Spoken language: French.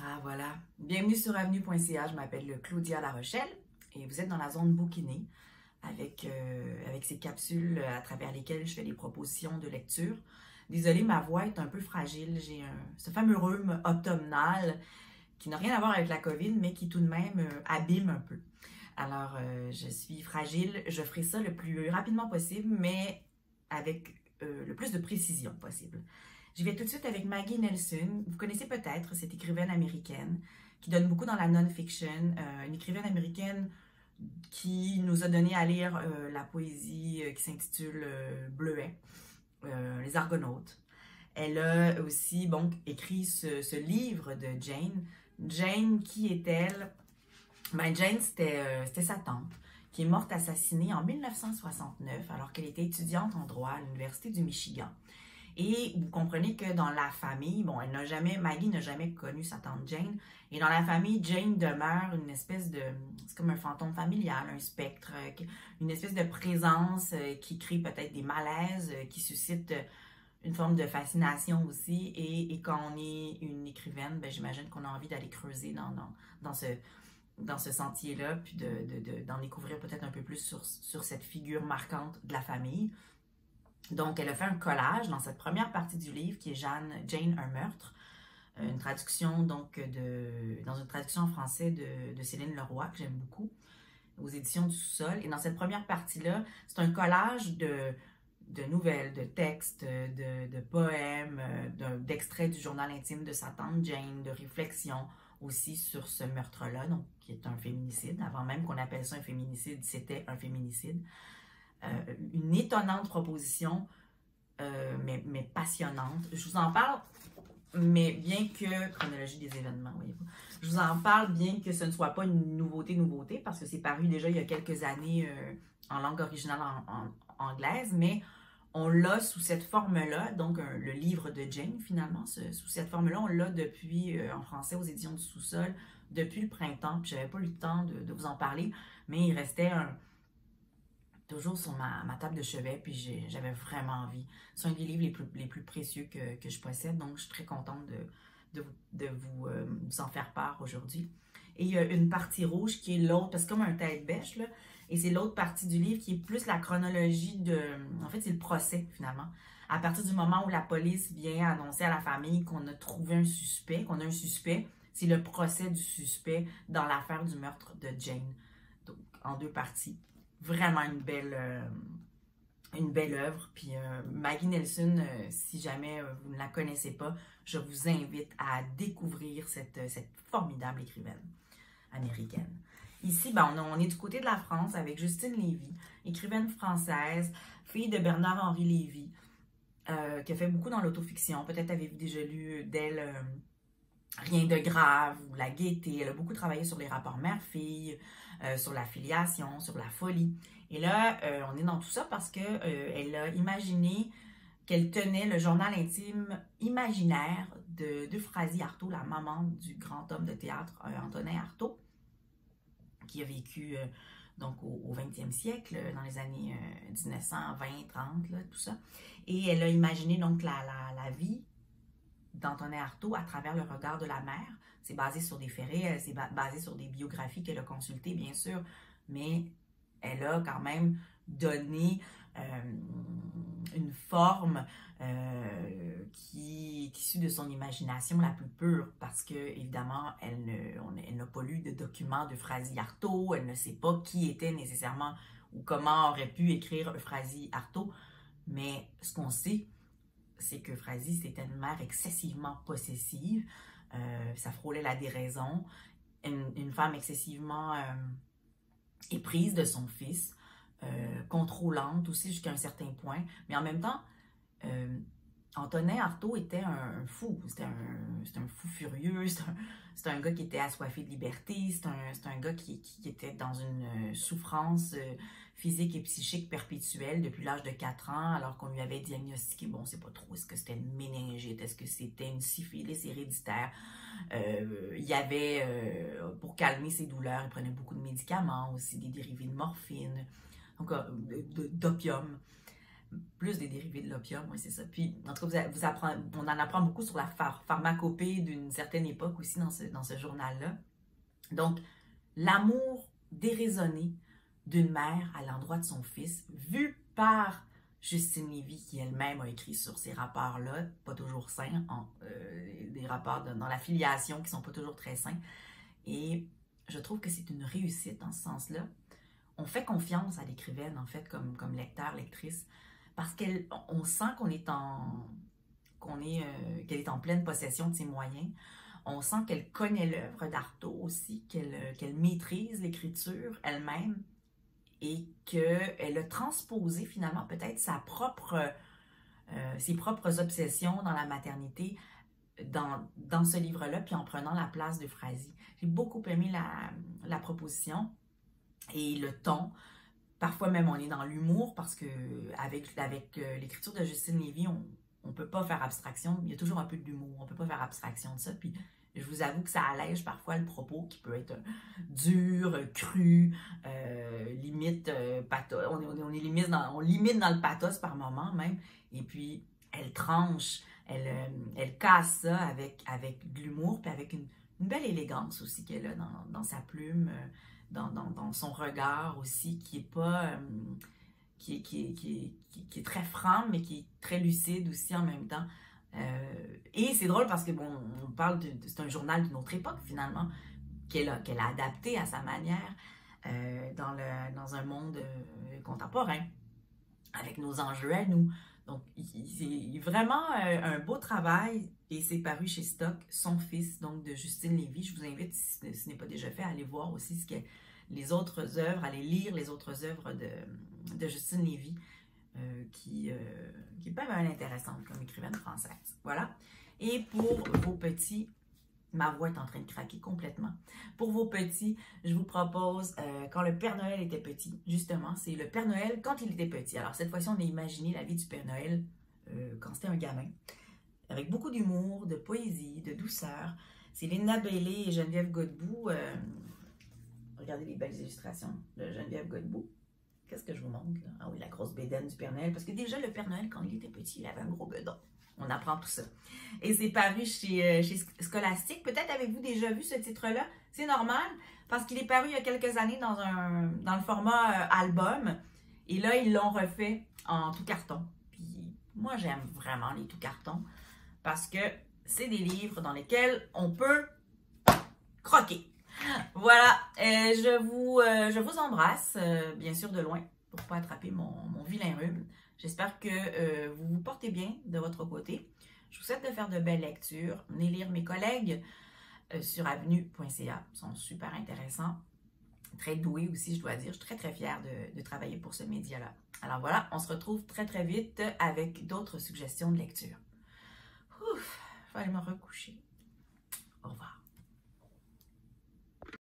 Ah voilà, bienvenue sur avenue.ca, je m'appelle Claudia La Rochelle et vous êtes dans la zone bouquinée avec ces capsules à travers lesquelles je fais des propositions de lecture. Désolée, ma voix est un peu fragile, j'ai ce fameux rhume automnal qui n'a rien à voir avec la COVID, mais qui tout de même abîme un peu. Alors, je suis fragile, je ferai ça le plus rapidement possible, mais avec le plus de précision possible. Je vais tout de suite avec Maggie Nelson. Vous connaissez peut-être cette écrivaine américaine qui donne beaucoup dans la non-fiction, une écrivaine américaine qui nous a donné à lire la poésie qui s'intitule Bleuet, Les Argonautes. Elle a aussi écrit ce livre de Jane. Jane, qui est-elle? Ben, Jane, c'était sa tante qui est morte assassinée en 1969 alors qu'elle était étudiante en droit à l'Université du Michigan. Et vous comprenez que dans la famille, bon, Maggie n'a jamais connu sa tante Jane. Et dans la famille, Jane demeure une espèce de, c'est comme un fantôme familial, un spectre, une espèce de présence qui crée peut-être des malaises, qui suscite une forme de fascination aussi. Et quand on est une écrivaine, ben, j'imagine qu'on a envie d'aller creuser dans ce sentier-là, puis d'en découvrir peut-être un peu plus sur cette figure marquante de la famille. Donc, elle a fait un collage dans cette première partie du livre qui est Jane, un meurtre, une traduction dans une traduction en français de Céline Leroy que j'aime beaucoup, aux éditions du Sous-sol. Et dans cette première partie-là, c'est un collage de nouvelles, de textes, de poèmes, d'extraits du journal intime de sa tante Jane, de réflexions aussi sur ce meurtre-là, donc qui est un féminicide. Avant même qu'on appelle ça un féminicide, c'était un féminicide. Une étonnante proposition, mais passionnante. Je vous en parle, mais bien que, chronologie des événements, voyez-vous, je vous en parle bien que ce ne soit pas une nouveauté, parce que c'est paru déjà il y a quelques années en langue originale en anglaise, mais on l'a sous cette forme-là, donc le livre de Jane, finalement, sous cette forme-là, on l'a depuis, en français, aux éditions du Sous-sol, depuis le printemps, puis j'avais pas eu le temps de vous en parler, mais il restait toujours sur ma table de chevet, puis j'avais vraiment envie. C'est un des livres les plus précieux que je possède, donc je suis très contente de vous en faire part aujourd'hui. Et il y a une partie rouge qui est l'autre, parce que c'est comme un tête-bêche, là, et c'est l'autre partie du livre qui est plus la chronologie en fait, c'est le procès, finalement. À partir du moment où la police vient annoncer à la famille qu'on a trouvé un suspect, qu'on a un suspect, c'est le procès du suspect dans l'affaire du meurtre de Jane. Donc, en deux parties. Vraiment une belle œuvre. Puis Maggie Nelson, si jamais vous ne la connaissez pas, je vous invite à découvrir cette formidable écrivaine américaine. Ici, ben, on est du côté de la France avec Justine Lévy, écrivaine française, fille de Bernard-Henri Lévy, qui a fait beaucoup dans l'autofiction. Peut-être avez-vous déjà lu d'elle Rien de grave ou La Gaîté. Elle a beaucoup travaillé sur les rapports mère-fille, sur la filiation, sur la folie. Et là, on est dans tout ça parce qu'elle a imaginé qu'elle tenait le journal intime imaginaire d'Euphrasie Artaud, la maman du grand homme de théâtre Antonin Artaud, qui a vécu donc au 20e siècle, dans les années 1920, 30, là, tout ça. Et elle a imaginé donc la vie d'Antonin Artaud à travers le regard de la mère. C'est basé sur des faits, c'est basé sur des biographies qu'elle a consultées, bien sûr, mais elle a quand même donné une forme qui est issue de son imagination la plus pure, parce que, évidemment, elle n'a pas lu de documents d'Euphrasie Artaud, elle ne sait pas qui était nécessairement ou comment aurait pu écrire Euphrasie Artaud, mais ce qu'on sait, c'est qu'Euphrasie, c'était une mère excessivement possessive, ça frôlait la déraison, une femme excessivement éprise de son fils, contrôlante aussi jusqu'à un certain point, mais en même temps, Antonin Artaud était un fou, c'était un fou furieux, c'est un gars qui était assoiffé de liberté, c'est un gars qui était dans une souffrance physique et psychique perpétuelle depuis l'âge de 4 ans, alors qu'on lui avait diagnostiqué, bon, on ne sait pas trop, est-ce que c'était une méningite, est-ce que c'était une syphilis héréditaire. Il y avait, pour calmer ses douleurs, il prenait beaucoup de médicaments, aussi des dérivés de morphine, donc d'opium. plus des dérivés de l'opium, oui, c'est ça. Puis, en tout cas, on en apprend beaucoup sur la pharmacopée d'une certaine époque aussi dans ce journal-là. Donc, l'amour déraisonné d'une mère à l'endroit de son fils, vu par Justine Lévy, qui elle-même a écrit sur ces rapports-là, pas toujours sains, des rapports dans la filiation qui sont pas toujours très sains. Et je trouve que c'est une réussite dans ce sens-là. On fait confiance à l'écrivaine, en fait, comme lecteur, lectrice, parce qu'on sent qu'elle est en pleine possession de ses moyens. On sent qu'elle connaît l'œuvre d'Artaud aussi, qu'elle maîtrise l'écriture elle-même et qu'elle a transposé finalement peut-être ses propres obsessions dans la maternité dans ce livre-là, puis en prenant la place de Phrasie. J'ai beaucoup aimé la proposition et le ton. Parfois même, on est dans l'humour parce que avec l'écriture de Justine Lévy, on ne peut pas faire abstraction. Il y a toujours un peu d'humour. On ne peut pas faire abstraction de ça. Puis je vous avoue que ça allège parfois le propos qui peut être dur, cru, limite pathos. On limite dans le pathos par moment même. Et puis, elle tranche, elle casse ça avec de l'humour, puis avec une belle élégance aussi qu'elle a dans sa plume. Dans son regard aussi, qui est pas qui est très franc, mais qui est très lucide aussi en même temps. Et c'est drôle parce que bon, on parle c'est un journal d'une autre époque finalement, qu'elle a adapté à sa manière dans un monde contemporain, avec nos enjeux à nous. Donc, c'est vraiment un beau travail et c'est paru chez Stock, Son fils, donc de Justine Lévy. Je vous invite, si ce n'est pas déjà fait, à aller voir aussi les autres œuvres, à aller lire les autres œuvres de Justine Lévy, qui est pas mal intéressante comme écrivaine française. Voilà. Et pour vos petits, ma voix est en train de craquer complètement. Pour vos petits, je vous propose Quand le Père Noël était petit. Justement, c'est le Père Noël quand il était petit. Alors cette fois-ci, on a imaginé la vie du Père Noël quand c'était un gamin, avec beaucoup d'humour, de poésie, de douceur. C'est Linda Bailey et Geneviève Godbout. Regardez les belles illustrations de Geneviève Godbout. Qu'est-ce que je vous montre là? Ah oui, la grosse bédaine du Père Noël. Parce que déjà, le Père Noël, quand il était petit, il avait un gros bedon. On apprend tout ça. Et c'est paru chez Scholastique. Peut-être avez-vous déjà vu ce titre-là. C'est normal, parce qu'il est paru il y a quelques années dans le format album. Et là, ils l'ont refait en tout carton. Puis moi, j'aime vraiment les tout cartons, parce que c'est des livres dans lesquels on peut croquer. Voilà, je vous embrasse, bien sûr de loin, pour ne pas attraper mon vilain rhume. J'espère que vous vous portez bien de votre côté. Je vous souhaite de faire de belles lectures. Venez lire mes collègues sur avenue.ca. Ils sont super intéressants. Très doués aussi, je dois dire. Je suis très, très fière de travailler pour ce média-là. Alors voilà, on se retrouve très, très vite avec d'autres suggestions de lecture. Ouf, je vais aller me recoucher. Au revoir.